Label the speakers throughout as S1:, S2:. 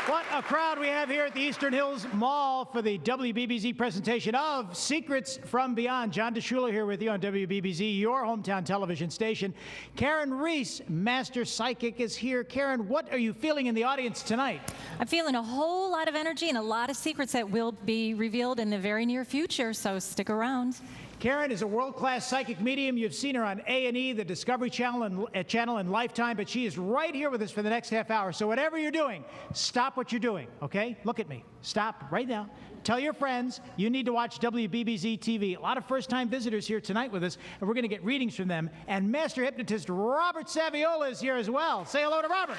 S1: What a crowd we have here at the Eastern Hills Mall for the WBBZ presentation of Secrets from Beyond. John DeShula here with you on WBBZ, your hometown television station. Karen Reese, Master Psychic, is here. Karen, what are you feeling in the audience tonight?
S2: I'm feeling a whole lot of energy and a lot of secrets that will be revealed in the very near future, so stick around.
S1: Karen is a world-class psychic medium. You've seen her on A&E, the Discovery Channel, and Lifetime, but she is right here with us for the next half hour. So whatever you're doing, stop what you're doing, okay? Look at me. Stop right now. Tell your friends you need to watch WBBZ TV. A lot of first-time visitors here tonight with us, and we're going to get readings from them. And master hypnotist Robert Saviola is here as well. Say hello to Robert.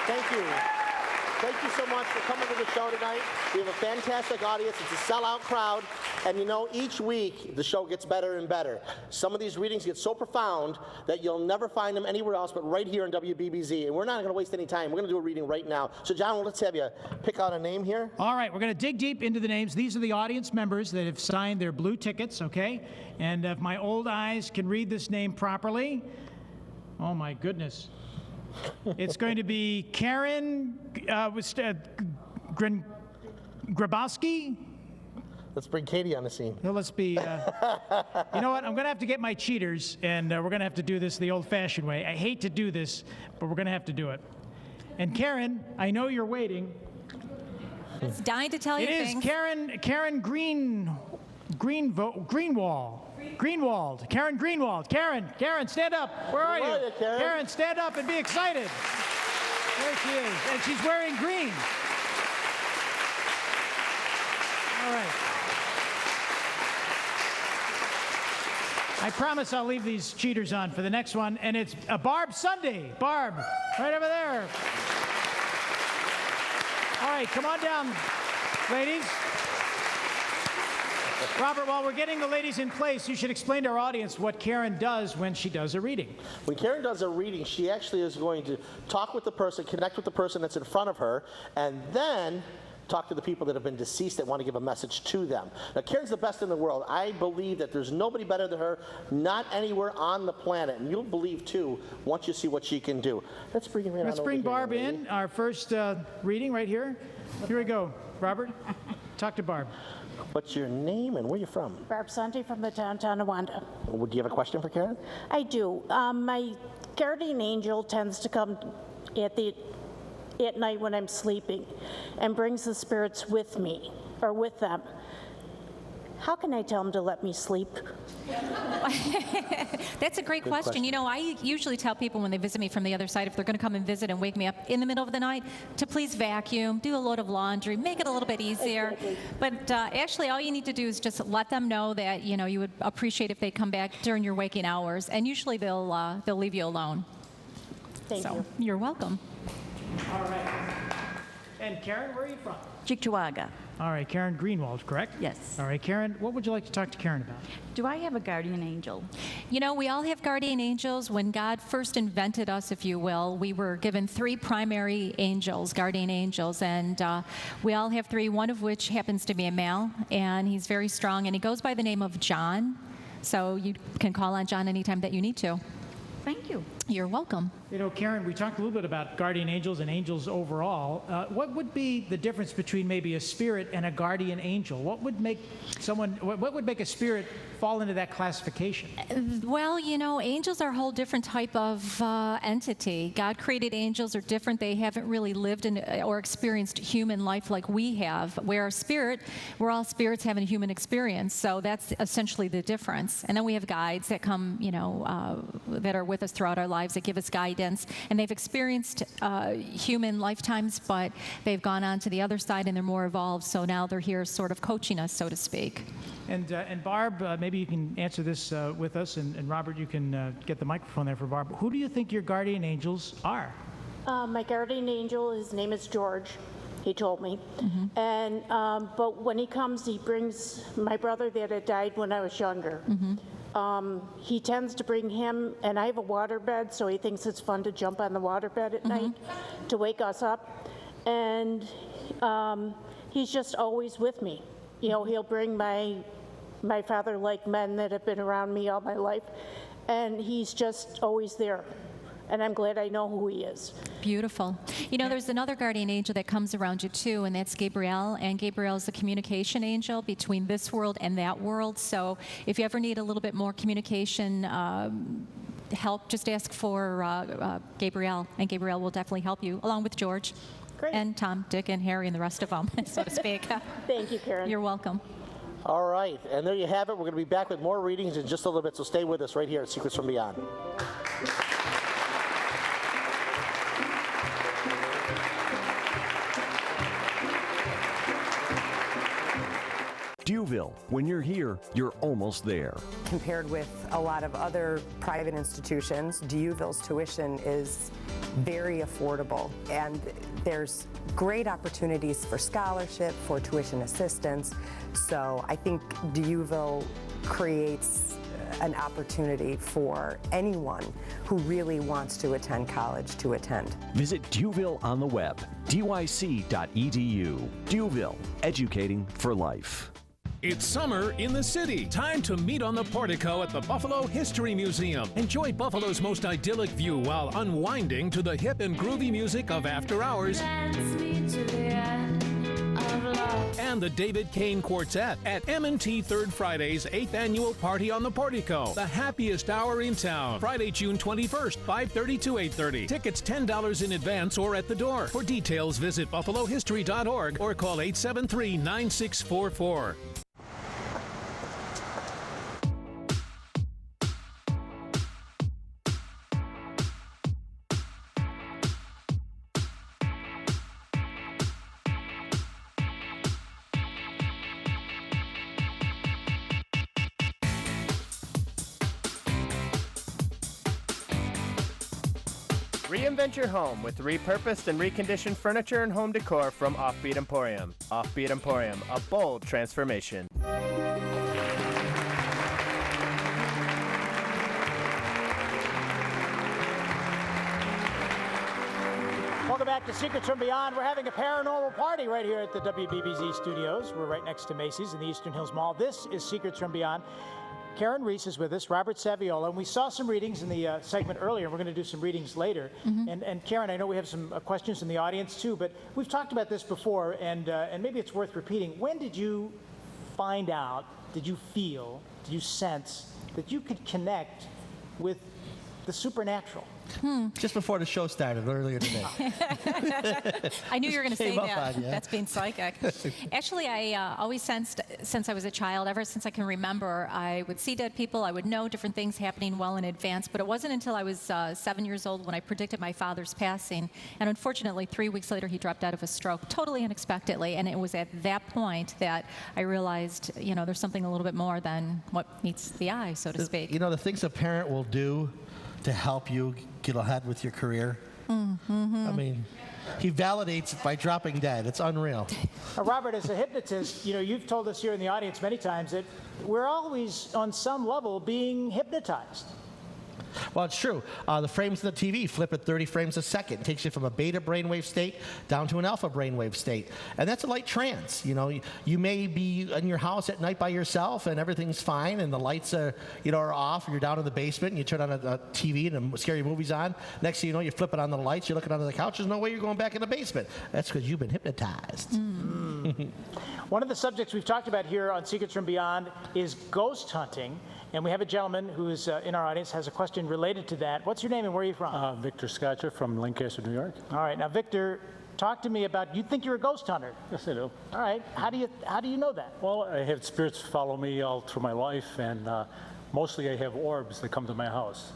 S3: Thank you. Thank you so much for coming to the show tonight. We have a fantastic audience. It's a sellout crowd. And you know, each week the show gets better and better. Some of these readings get so profound that you'll never find them anywhere else but right here on WBBZ. And we're not going to waste any time. We're going to do a reading right now. So John, let's have you pick out a name here.
S1: All right, we're going to dig deep into the names. These are the audience members that have signed their blue tickets, okay? And if my old eyes can read this name properly, oh my goodness. It's going to be Karen Grabowski.
S3: Let's bring Katie on the scene.
S1: No, let's be, you know what, I'm going to have to get my cheaters, and we're going to have to do this the old-fashioned way. I hate to do this, but we're going to have to do it. And Karen, I know you're waiting.
S2: It's dying to tell you things.
S1: It is Karen Greenwald. Karen Greenwald. Karen, stand up. Where are you? Karen, stand up and be excited. There she is. And she's wearing green. All right. I promise I'll leave these cheaters on for the next one. And it's Barb Sunday. Barb, right over there. All right, come on down, ladies. Robert, while we're getting the ladies in place, you should explain to our audience what Karen does when she does a reading.
S3: When Karen does a reading, she actually is going to talk with the person, connect with the person that's in front of her, and then talk to the people that have been deceased that want to give a message to them. Now, Karen's the best in the world. I believe that there's nobody better than her, not anywhere on the planet. And you'll believe, too, once you see what she can do. Let's bring her in.
S1: Let's bring Barb in, our first reading right here. Here we go. Robert, talk to Barb.
S3: What's your name and where are you from?
S4: Barb Santi from the town Tonawanda.
S3: Do you have a question for Karen?
S4: I do. My guardian angel tends to come at night when I'm sleeping and brings the spirits with me or with them. How can I tell them to let me sleep?
S2: That's a great question. You know, I usually tell people when they visit me from the other side, if they're going to come and visit and wake me up in the middle of the night, to please vacuum, do a load of laundry, make it a little bit easier.
S4: Exactly.
S2: But actually, all you need to do is just let them know that, you know, you would appreciate if they come back during your waking hours, and usually they'll leave you alone.
S4: Thank you.
S2: You're welcome.
S1: All right. And Karen, where are you from?
S5: Cheektowaga.
S1: All right, Karen Greenwald, correct?
S5: Yes.
S1: All right, Karen, what would you like to talk to Karen about?
S5: Do I have a guardian angel?
S2: You know, we all have guardian angels. When God first invented us, if you will, we were given 3 primary angels, guardian angels, and we all have 3, one of which happens to be a male, and he's very strong, and he goes by the name of John. So you can call on John anytime that you need to.
S5: Thank you.
S2: You're welcome.
S1: You know, Karen, we talked a little bit about guardian angels and angels overall. What would be the difference between maybe a spirit and a guardian angel? What would make what would make a spirit fall into that classification?
S2: Well, you know, angels are a whole different type of entity. God created angels are different. They haven't really lived in or experienced human life like we have. Where a spirit, we're all spirits having a human experience. So that's essentially the difference. And then we have guides that come, you know, that are with us throughout our lives that give us guidance. And they've experienced human lifetimes, but they've gone on to the other side and they're more evolved. So now they're here sort of coaching us, so to speak.
S1: And Barb, maybe you can answer this with us, and Robert, you can get the microphone there for Barb. Who do you think your guardian angels are?
S4: My guardian angel, his name is George. He told me.
S2: Mm-hmm.
S4: And but when he comes, he brings my brother that had died when I was younger.
S2: Mm-hmm.
S4: He tends to bring him, and I have a water bed, so he thinks it's fun to jump on the water bed at night to wake us up. And he's just always with me. You know, he'll bring my father-like men that have been around me all my life, and he's just always there. and I'm glad I know who he is.
S2: Beautiful. You know, there's another guardian angel that comes around you too, and that's Gabriel. And Gabriel is the communication angel between this world and that world. So if you ever need a little bit more communication help, just ask for Gabriel, and Gabriel will definitely help you, along with George.
S4: Great.
S2: And Tom, Dick, and Harry, and the rest of them, so to speak.
S4: Thank you, Karen.
S2: You're welcome.
S3: All right, and there you have it. We're going to be back with more readings in just a little bit, so stay with us right here at Secrets from Beyond.
S6: Dewville, when you're here, you're almost there.
S7: Compared with a lot of other private institutions, Dewville's tuition is very affordable, and there's great opportunities for scholarship, for tuition assistance. So I think Dewville creates an opportunity for anyone who really wants to attend college to attend.
S6: Visit Dewville on the web, dyc.edu. Dewville, educating for life.
S8: It's summer in the city. Time to meet on the portico at the Buffalo History Museum. Enjoy Buffalo's most idyllic view while unwinding to the hip and groovy music of After Hours and the David Kane Quartet at M&T Third Friday's 8th annual Party on the Portico, the happiest hour in town. Friday, June 21st, 5:30 to 8:30. Tickets $10 in advance or at the door. For details, visit buffalohistory.org or call 873-9644.
S9: Reinvent your home with repurposed and reconditioned furniture and home decor from Offbeat Emporium. Offbeat Emporium, a bold transformation.
S1: Welcome back to Secrets from Beyond. We're having a paranormal party right here at the WBBZ studios. We're right next to Macy's in the Eastern Hills Mall. This is Secrets from Beyond. Karen Reese is with us, Robert Saviola, and we saw some readings in the segment earlier, and we're going to do some readings later. And Karen, I know we have some questions in the audience too, but we've talked about this before, and maybe it's worth repeating. When did you find out, did you feel, did you sense that you could connect with the supernatural?
S10: Just before the show started earlier today.
S2: I knew you were going to say
S10: Came up
S2: that.
S10: on you.
S2: That's being psychic. Actually, I always sensed, since I was a child, ever since I can remember, I would see dead people. I would know different things happening well in advance. But it wasn't until I was 7 years old when I predicted my father's passing. And unfortunately, 3 weeks later, he dropped out of a stroke, totally unexpectedly. And it was at that point that I realized, you know, there's something a little bit more than what meets the eye, so to speak.
S10: You know, the things a parent will do to help you get ahead with your career. I mean, he validates it by dropping dead. It's unreal.
S1: Robert, as a hypnotist, you know, you've told us here in the audience many times that we're always, on some level, being hypnotized.
S10: Well, it's true. The frames of the TV flip at 30 frames a second. It takes you from a beta brainwave state down to an alpha brainwave state. And that's a light trance. You know, you may be in your house at night by yourself and everything's fine and the lights are, are off. You're down in the basement and you turn on a TV and a scary movie's on. Next thing you know, you flip it on the lights, you're looking under the couch. There's no way you're going back in the basement. That's because you've been hypnotized.
S1: One of the subjects we've talked about here on Secrets from Beyond is ghost hunting. And we have a gentleman who is in our audience, has a question related to that. What's your name and where are you from?
S11: Victor Scotcher from Lancaster, New York.
S1: All right, now Victor, talk to me about, you think you're a ghost hunter?
S11: Yes, I do.
S1: All right, how do you know that?
S11: Well, I have spirits follow me all through my life, and mostly I have orbs that come to my house.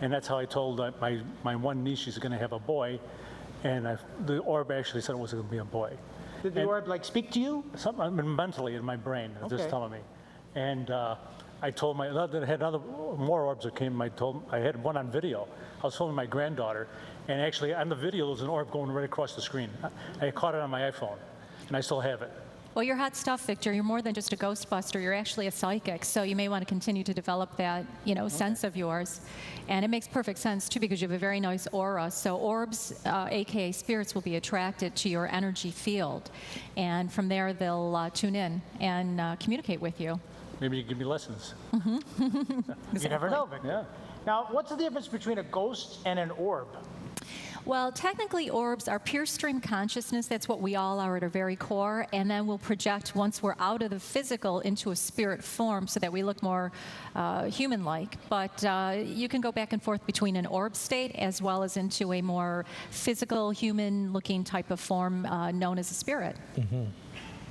S11: And that's how I told my one niece she's going to have a boy, and the orb actually said it was going to be a boy.
S1: Did the orb speak to you?
S11: Something mentally in my brain,
S1: Okay.
S11: just telling me. And I told I had more orbs that came. I had one on video. I was filming my granddaughter, and actually on the video there was an orb going right across the screen. I caught it on my iPhone, and I still have it.
S2: Well, you're hot stuff, Victor. You're more than just a ghostbuster. You're actually a psychic. So you may want to continue to develop that, sense of yours. And it makes perfect sense, too, because you have a very nice aura. So orbs, a.k.a. spirits, will be attracted to your energy field. And from there, they'll tune in and communicate with you.
S11: Maybe you give me lessons.
S1: You never know, Victor.
S11: Yeah.
S1: Now, what's the difference between a ghost and an orb?
S2: Well, technically, orbs are pure stream consciousness. That's what we all are at our very core. And then we'll project, once we're out of the physical, into a spirit form so that we look more human-like. But you can go back and forth between an orb state as well as into a more physical, human-looking type of form known as a spirit.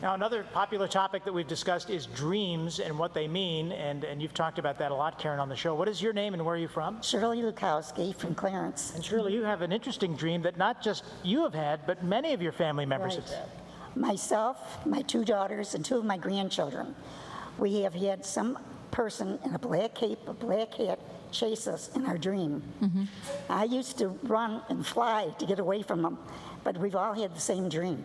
S1: Now, another popular topic that we've discussed is dreams and what they mean, and you've talked about that a lot, Karen, on the show. What is your name and where are you from?
S12: Shirley Lukowski from Clarence.
S1: And Shirley, you have an interesting dream that not just you have had, but many of your family members have had.
S12: Myself, my 2 daughters, and 2 of my grandchildren. We have had some person in a black cape, a black hat, chase us in our dream. I used to run and fly to get away from them, but we've all had the same dream.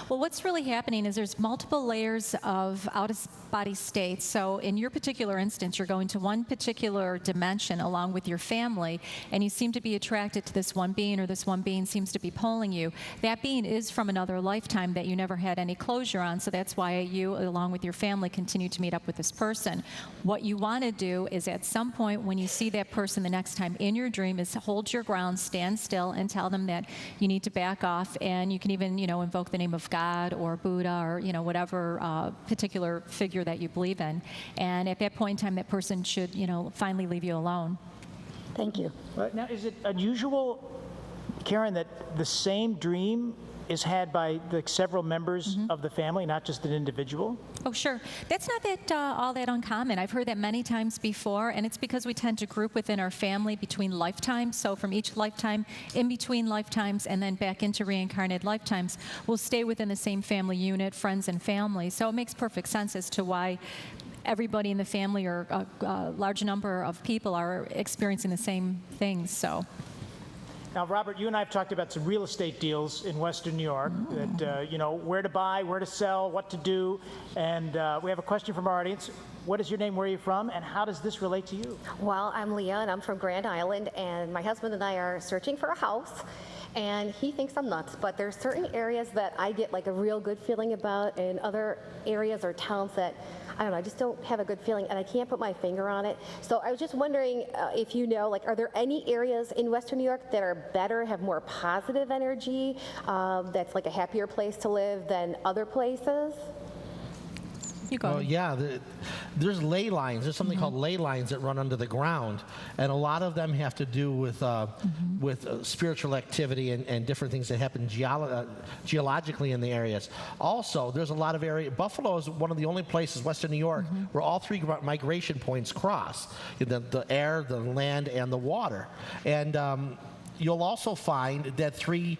S2: Well, what's really happening is there's multiple layers of out-of-body states. So in your particular instance, you're going to one particular dimension along with your family, and you seem to be attracted to this one being, or this one being seems to be pulling you. That being is from another lifetime that you never had any closure on, so that's why you, along with your family, continue to meet up with this person. What you want to do is at some point when you see that person the next time in your dream is hold your ground, stand still, and tell them that you need to back off, and you can even, invoke the name of God or Buddha or, whatever particular figure that you believe in. And at that point in time, that person should, finally leave you alone.
S12: Thank you.
S1: Now, is it unusual, Karen, that the same dream is had by several members of the family, not just an individual?
S2: Oh, sure. That's not that all that uncommon. I've heard that many times before, and it's because we tend to group within our family between lifetimes. So from each lifetime, in between lifetimes, and then back into reincarnated lifetimes, we'll stay within the same family unit, friends and family. So it makes perfect sense as to why everybody in the family, or a large number of people, are experiencing the same things. So.
S1: Now, Robert, you and I have talked about some real estate deals in Western New York, that, where to buy, where to sell, what to do. And we have a question from our audience. What is your name, where are you from, and how does this relate to you?
S13: Well, I'm Leah, and I'm from Grand Island, and my husband and I are searching for a house. And he thinks I'm nuts, but there's certain areas that I get like a real good feeling about, and other areas or towns that, I don't know, I just don't have a good feeling, and I can't put my finger on it. So I was just wondering if you know, are there any areas in Western New York that are better, have more positive energy, that's like a happier place to live than other places?
S2: You go.
S10: Well, yeah, there's ley lines. There's something called ley lines that run under the ground, and a lot of them have to do with spiritual activity and different things that happen geologically in the areas. Also, there's a lot of area. Buffalo is one of the only places, Western New York, where all 3 migration points cross: the air, the land, and the water. And you'll also find that 3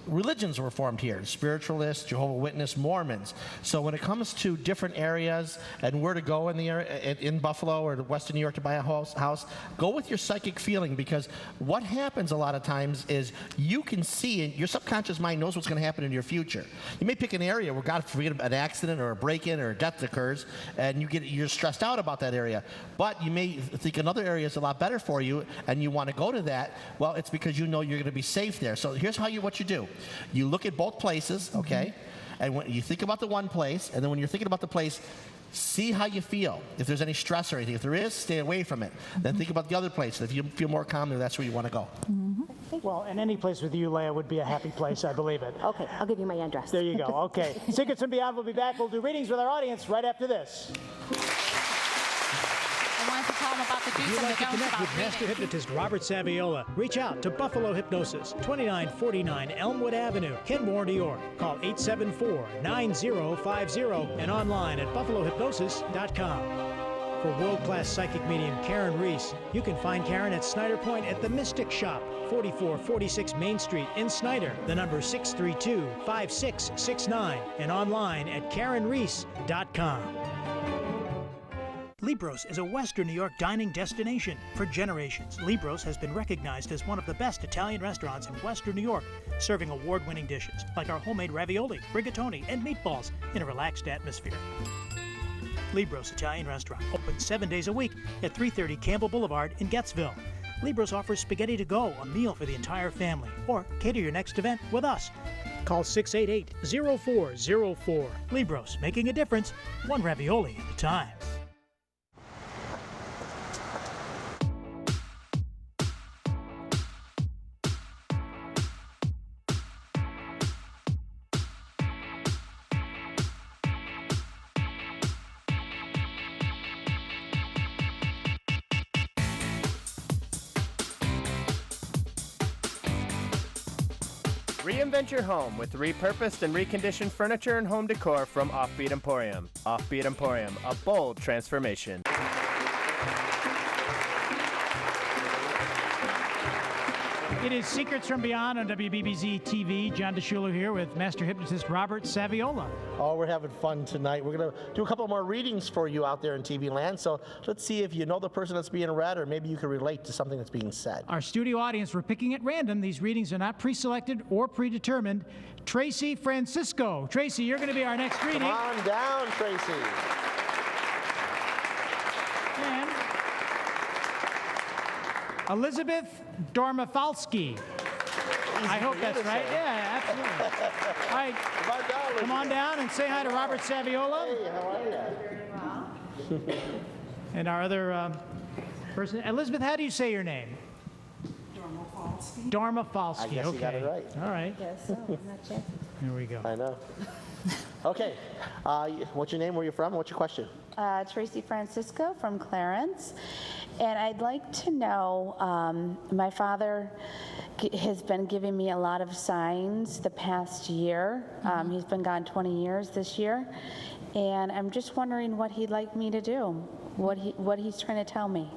S10: religions were formed here: spiritualists, Jehovah's Witness, Mormons. So when it comes to different areas and where to go in the area, in Buffalo or Western New York to buy a house, go with your psychic feeling, because what happens a lot of times is you can see, and your subconscious mind knows what's going to happen in your future. You may pick an area where, God forbid, an accident or a break-in or a death occurs, and you're stressed out about that area. But you may think another area is a lot better for you, and you want to go to that. Well, it's because you know you're going to be safe there. So here's what you do. You look at both places, okay? And when you think about the one place, and then when you're thinking about the place, see how you feel. If there's any stress or anything. If there is, stay away from it. Then think about the other place. If you feel more calm there, that's where you want to go.
S1: Well, and any place with you, Leah, would be a happy place, I believe it.
S13: Okay, I'll give you my address.
S1: There you go. Okay. Secrets from Beyond will be back. We'll do readings with our audience right after this.
S2: I wanted to tell them about the do's
S1: If you'd
S2: and
S1: like
S2: the
S1: to
S2: don'ts
S1: connect
S2: about
S1: with Master
S2: reading.
S1: Hypnotist Robert Saviola, reach out to Buffalo Hypnosis, 2949 Elmwood Avenue, Kenmore, New York. Call 874-9050 and online at buffalohypnosis.com. For world-class psychic medium Karen Reese, you can find Karen at Snyder Point at the Mystic Shop, 4446 Main Street in Snyder. The number 632-5669 and online at KarenReese.com. Libros is a Western New York dining destination. For generations, Libros has been recognized as one of the best Italian restaurants in Western New York, serving award-winning dishes like our homemade ravioli, rigatoni, and meatballs in a relaxed atmosphere. Libros Italian Restaurant, open 7 days a week at 330 Campbell Boulevard in Gettsville. Libros offers spaghetti to go, a meal for the entire family, or cater your next event with us. Call 688-0404. Libros, making a difference, one ravioli at a time.
S9: Reinvent your home with repurposed and reconditioned furniture and home decor from Offbeat Emporium. Offbeat Emporium, a bold transformation.
S1: It is Secrets from Beyond on WBBZ TV. John DeSchuler here with Master Hypnotist Robert Saviola.
S3: Oh, we're having fun tonight. We're going to do a couple more readings for you out there in TV land. So let's see if you know the person that's being read, or maybe you can relate to something that's being said.
S1: Our studio audience, we're picking at random. These readings are not pre-selected or predetermined. Tracy Francisco. Tracy, you're going to be our next reading.
S3: Come on down, Tracy.
S1: And Elizabeth Dormafalski. I hope that's right. Yeah, absolutely. All right, come on down and say hi to Robert Saviola.
S3: Hey, how are you?
S1: And our other person, Elizabeth, how do you say your name? Dormafalski.
S3: I guess
S1: okay.
S3: you got it right.
S1: All right.
S13: Yes, so I'm not checking.
S1: Here we go.
S3: I know. Okay. What's your name? Where you from? What's your question?
S14: Tracy Francisco from Clarence. And I'd like to know, my father has been giving me a lot of signs the past year. He's been gone 20 years this year. And I'm just wondering what he'd like me to do, what he's trying to tell me.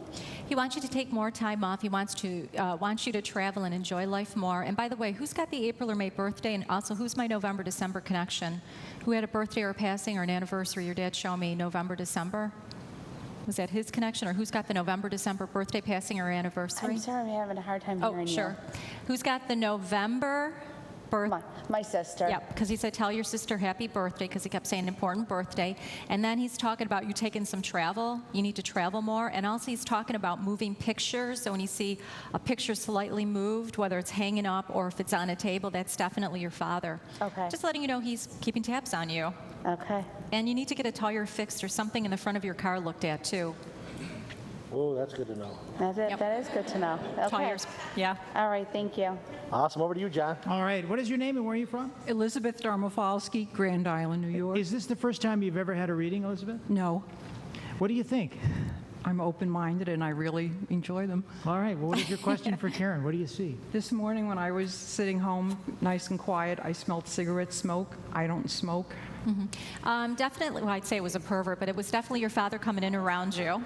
S2: He wants you to take more time off. He wants you to travel and enjoy life more. And by the way, who's got the April or May birthday? And also, who's my November, December connection? Who had a birthday or a passing or an anniversary? Your dad showed me November, December. Was that his connection, or who's got the November, December birthday, passing, or anniversary?
S14: I'm sorry, I'm having a hard time hearing you.
S2: Oh, sure. Who's got the November birth?
S14: My sister.
S2: Yeah, because he said, tell your sister happy birthday, because he kept saying important birthday. And then he's talking about you taking some travel. You need to travel more. And also he's talking about moving pictures. So when you see a picture slightly moved, whether it's hanging up or if it's on a table, that's definitely your father.
S14: Okay.
S2: Just letting you know he's keeping tabs on you.
S14: Okay.
S2: And you need to get a tire fixed or something in the front of your car looked at, too.
S3: Oh, that's good to know.
S14: That is good to know. Okay.
S2: Tires, yeah.
S14: All right, thank you.
S3: Awesome. Over to you, John.
S1: All right. What is your name and where are you from?
S15: Elizabeth Darmafalski, Grand Island, New York.
S1: Is this the first time you've ever had a reading, Elizabeth?
S15: No.
S1: What do you think?
S15: I'm open-minded and I really enjoy them.
S1: All right. Well, what is your question for Karen? What do you see?
S15: This morning when I was sitting home, nice and quiet, I smelled cigarette smoke. I don't smoke.
S2: Definitely, well, I'd say it was a pervert, but it was definitely your father coming in around you.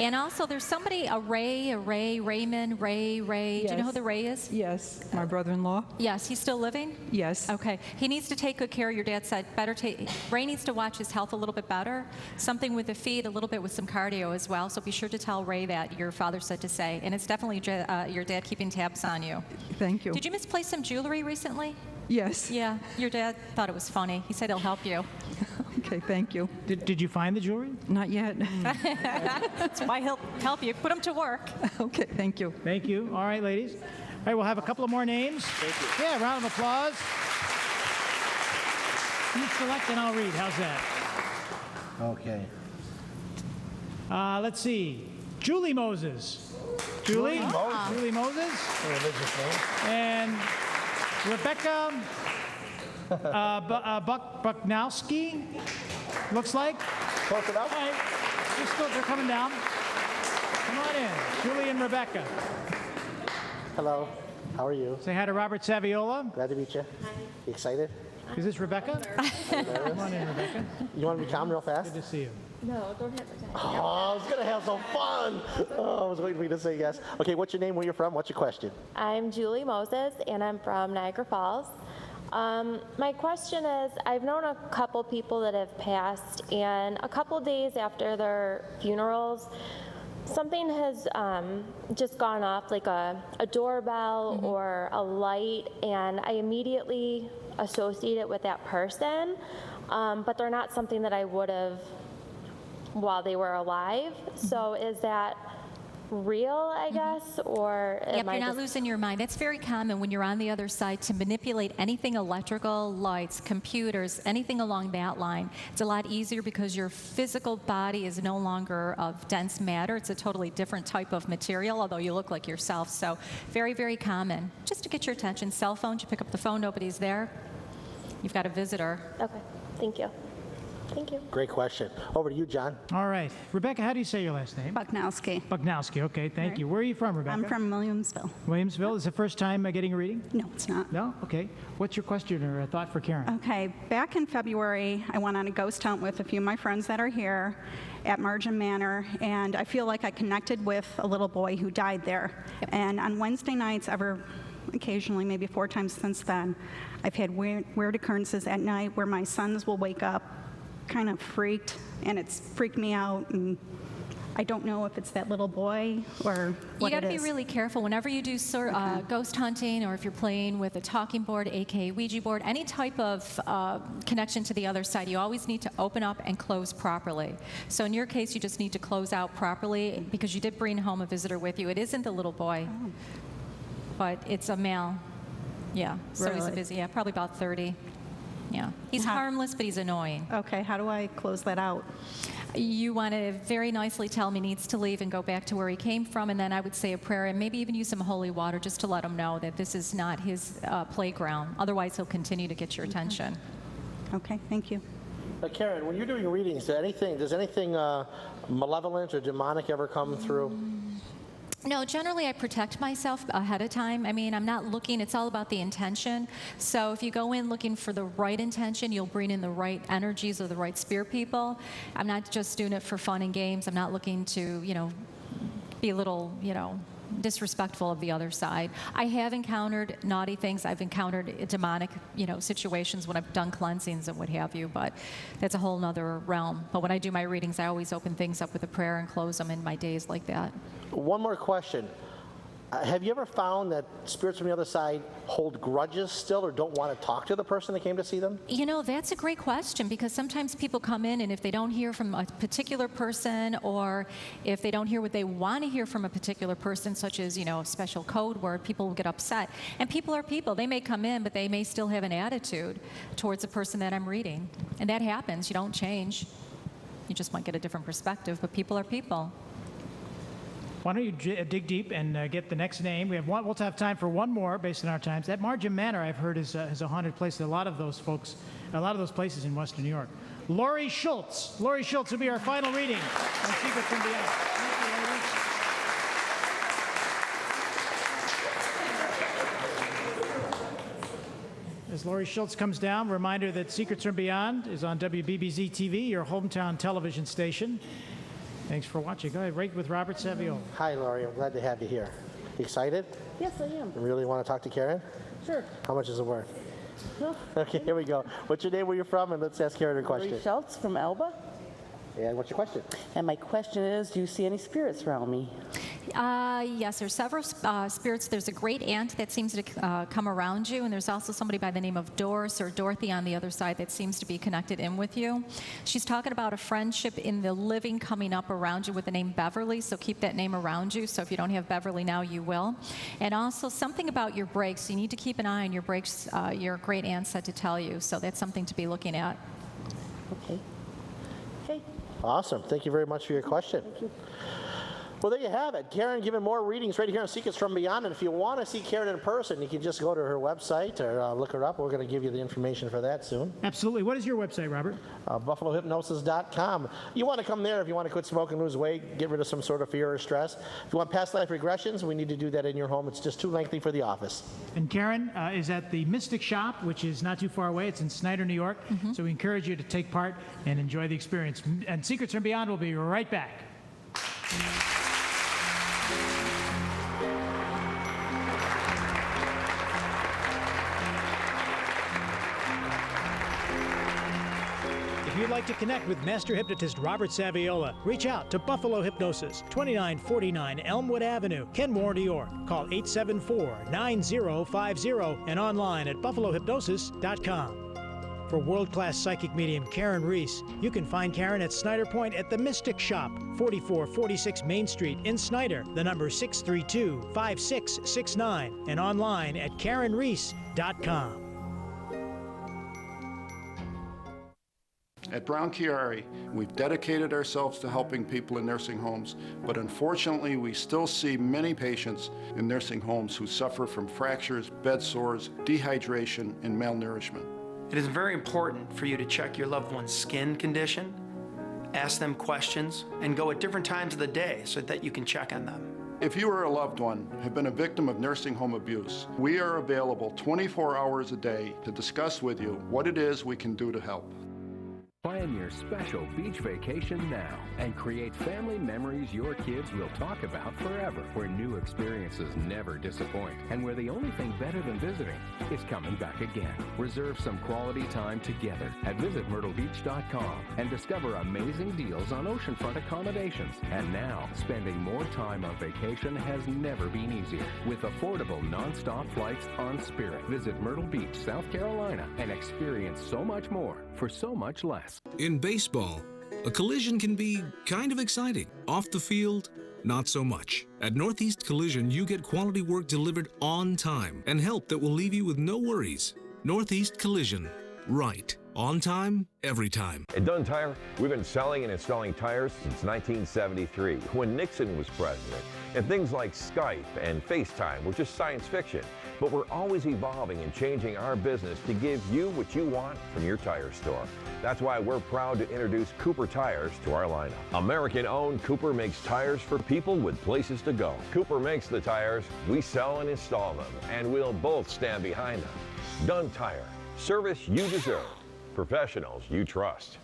S2: And also, there's somebody, Raymond. Ray.
S15: Yes.
S2: Do you know who the Ray is?
S15: Yes, my brother-in-law.
S2: Yes, he's still living?
S15: Yes.
S2: Okay. He needs to take good care. Your dad said Ray needs to watch his health a little bit better. Something with the feet, a little bit with some cardio as well. So be sure to tell Ray that your father said to say. And it's definitely your dad keeping tabs on you.
S15: Thank you.
S2: Did you misplace some jewelry recently?
S15: Yes.
S2: Yeah, your dad thought it was funny. He said he'll help you.
S15: Okay, thank you.
S1: Did you find the jewelry?
S15: Not yet.
S2: That's why he'll help you. Put him to work.
S15: Okay, thank you.
S1: Thank you. All right, ladies. All right, we'll have a couple of more names.
S3: Thank you.
S1: Yeah, round of applause. You select and I'll read. How's that?
S3: Okay.
S1: Let's see. Julie Moses. Julie Moses. Julie Moses. And Rebecca Bucknowski, looks like.
S3: Close enough.
S1: All right. They're coming down. Come on in. Julie and Rebecca.
S3: Hello. How are you?
S1: Say hi to Robert Saviola.
S3: Glad to meet you. You excited?
S1: Is this Rebecca? Come on in, Rebecca.
S3: You want to be calm real fast?
S1: Good to see you.
S13: No, don't have it.
S3: Oh, I was going to have some fun. Oh, I was waiting for you to say yes. Okay, what's your name, where you're from, what's your question?
S16: I'm Julie Moses, and I'm from Niagara Falls. My question is, I've known a couple people that have passed, and a couple days after their funerals, something has just gone off, like a doorbell or a light, and I immediately associate it with that person, but they're not something that I would have while they were alive. So is that real, I guess, or
S2: Yep, you're not losing your mind. That's very common when you're on the other side to manipulate anything electrical, lights, computers, anything along that line. It's a lot easier because your physical body is no longer of dense matter. It's a totally different type of material, although you look like yourself. So very, very common. Just to get your attention, cell phones, you pick up the phone, nobody's there. You've got a visitor.
S16: Okay, thank you. Thank you.
S3: Great question. Over to you, John.
S1: All right. Rebecca, how do you say your last name?
S17: Bucknowski.
S1: Bucknowski. Okay, thank you. Where are you from, Rebecca?
S17: I'm from Williamsville.
S1: Williamsville. Is it the first time getting a reading?
S17: No, it's not.
S1: No? Okay. What's your question or thought for Karen?
S17: Okay, back in February, I went on a ghost hunt with a few of my friends that are here at Margin Manor, and I feel like I connected with a little boy who died there.
S2: Yep.
S17: And on Wednesday nights, occasionally, maybe 4 times since then, I've had weird occurrences at night where my sons will wake up kind of freaked, and it's freaked me out, and I don't know if it's that little boy or what
S2: You got to
S17: it
S2: be
S17: is.
S2: really careful whenever you do ghost hunting, or if you're playing with a talking board, aka Ouija board, any type of connection to the other side. You always need to open up and close properly. So in your case, you just need to close out properly because you did bring home a visitor with you. It isn't the little boy, but it's a male. Yeah. So he's a
S17: Really?
S2: busy. Yeah, probably about 30. Yeah. He's harmless, but he's annoying.
S17: Okay, how do I close that out?
S2: You want to very nicely tell him he needs to leave and go back to where he came from, and then I would say a prayer and maybe even use some holy water just to let him know that this is not his playground. Otherwise, he'll continue to get your attention.
S17: Okay, thank you.
S3: Karen, when you're doing readings, does anything malevolent or demonic ever come through?
S2: No, generally I protect myself ahead of time. I mean, I'm not looking, it's all about the intention. So if you go in looking for the right intention, you'll bring in the right energies or the right spirit people. I'm not just doing it for fun and games. I'm not looking to, be a little, disrespectful of the other side. I have encountered naughty things. I've encountered demonic, situations when I've done cleansings and what have you, but that's a whole nother realm. But when I do my readings, I always open things up with a prayer and close them in my days like that.
S3: One more question. Have you ever found that spirits from the other side hold grudges still or don't want to talk to the person that came to see them?
S2: That's a great question because sometimes people come in and if they don't hear from a particular person or if they don't hear what they want to hear from a particular person, such as, a special code word, people will get upset. And people are people. They may come in, but they may still have an attitude towards the person that I'm reading. And that happens. You don't change. You just might get a different perspective, but people are people.
S1: Why don't you dig deep and get the next name? We'll have time for one more based on our times. That Margin Manor, I've heard, is a haunted place. A lot of those places in Western New York. Lori Schultz. Lori Schultz will be our final reading on Secrets from Beyond. As Lori Schultz comes down, reminder that Secrets from Beyond is on WBBZ TV, your hometown television station. Thanks for watching. Go ahead, right with Robert Saviola.
S3: Hi, Laurie. I'm glad to have you here. Excited?
S4: Yes, I am.
S3: You really want to talk to Karen?
S4: Sure.
S3: How much is it worth?
S4: No.
S3: Okay, here we go. What's your name, where you're from, and let's ask Karen a question.
S18: Lori Schultz from Elba.
S3: And what's your question?
S18: And my question is, do you see any spirits around me?
S2: Yes, there's several spirits. There's a great aunt that seems to come around you, and there's also somebody by the name of Doris or Dorothy on the other side that seems to be connected in with you. She's talking about a friendship in the living coming up around you with the name Beverly, so keep that name around you. So if you don't have Beverly now, you will. And also something about your brakes. You need to keep an eye on your brakes. Your great aunt said to tell you, so that's something to be looking at.
S18: Okay. Okay.
S3: Awesome. Thank you very much for your question.
S18: Thank you.
S3: Well, there you have it. Karen giving more readings right here on Secrets from Beyond. And if you want to see Karen in person, you can just go to her website or look her up. We're going to give you the information for that soon.
S1: Absolutely. What is your website, Robert?
S3: BuffaloHypnosis.com. You want to come there if you want to quit smoking, lose weight, get rid of some sort of fear or stress. If you want past life regressions, we need to do that in your home. It's just too lengthy for the office.
S1: And Karen is at the Mystic Shop, which is not too far away. It's in Snyder, New York. So we encourage you to take part and enjoy the experience. And Secrets from Beyond will be right back. If you'd like to connect with Master Hypnotist Robert Saviola, reach out to Buffalo Hypnosis, 2949 Elmwood Avenue, Kenmore, New York. Call 874-9050 and online at buffalohypnosis.com. For world-class psychic medium Karen Reese, you can find Karen at Snyder Point at the Mystic Shop, 4446 Main Street in Snyder, the number 632-5669, and online at KarenReese.com.
S19: At Brown Chiari, we've dedicated ourselves to helping people in nursing homes, but unfortunately we still see many patients in nursing homes who suffer from fractures, bed sores, dehydration, and malnourishment.
S20: It is very important for you to check your loved one's skin condition, ask them questions, and go at different times of the day so that you can check on them.
S19: If you or a loved one have been a victim of nursing home abuse, we are available 24 hours a day to discuss with you what it is we can do to help.
S21: Plan your special beach vacation now and create family memories your kids will talk about forever, where new experiences never disappoint and where the only thing better than visiting is coming back again. Reserve some quality time together at visitmyrtlebeach.com and discover amazing deals on oceanfront accommodations. And now, spending more time on vacation has never been easier with affordable nonstop flights on Spirit. Visit Myrtle Beach, South Carolina and experience so much more for so much less.
S22: In baseball, a collision can be kind of exciting. Off the field, not so much. At Northeast Collision, you get quality work delivered on time and help that will leave you with no worries. Northeast Collision. Right. On time, every time.
S23: At Dunn Tire, we've been selling and installing tires since 1973, when Nixon was president. And things like Skype and FaceTime were just science fiction. But we're always evolving and changing our business to give you what you want from your tire store. That's why we're proud to introduce Cooper Tires to our lineup. American-owned, Cooper makes tires for people with places to go. Cooper makes the tires, we sell and install them, and we'll both stand behind them. Dunn Tire, service you deserve, professionals you trust.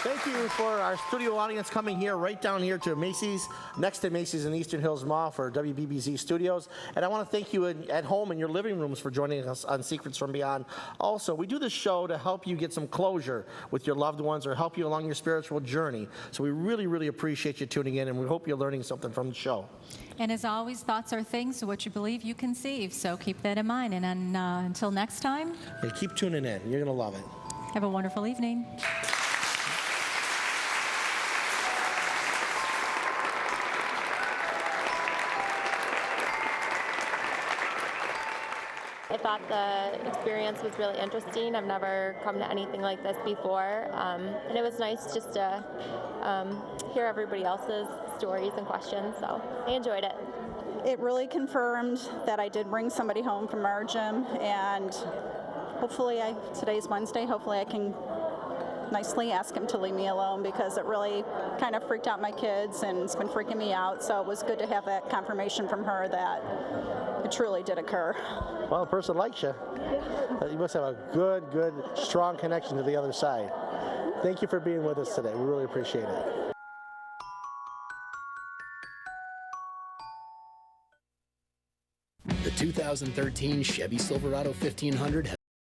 S3: Thank you for our studio audience coming here, right down here to Macy's, next to Macy's in Eastern Hills Mall for WBBZ Studios. And I want to thank you at home in your living rooms for joining us on Secrets from Beyond. Also, we do this show to help you get some closure with your loved ones or help you along your spiritual journey. So we really, really appreciate you tuning in, and we hope you're learning something from the show.
S2: And as always, thoughts are things, so what you believe, you conceive. So keep that in mind. And then, until next time,
S3: Yeah, keep tuning in. You're going to love it.
S2: have a wonderful evening.
S16: I thought the experience was really interesting. I've never come to anything like this before. And it was nice just to hear everybody else's stories and questions. So I enjoyed it.
S17: It really confirmed that I did bring somebody home from our gym, and hopefully today's Wednesday, hopefully I can nicely ask him to leave me alone, because it really kind of freaked out my kids and it's been freaking me out. So it was good to have that confirmation from her that it truly did occur.
S3: Well, a person likes you. You must have a good, strong connection to the other side. Thank you for being with us today. We really appreciate it.
S24: The 2013 Chevy Silverado 1500 has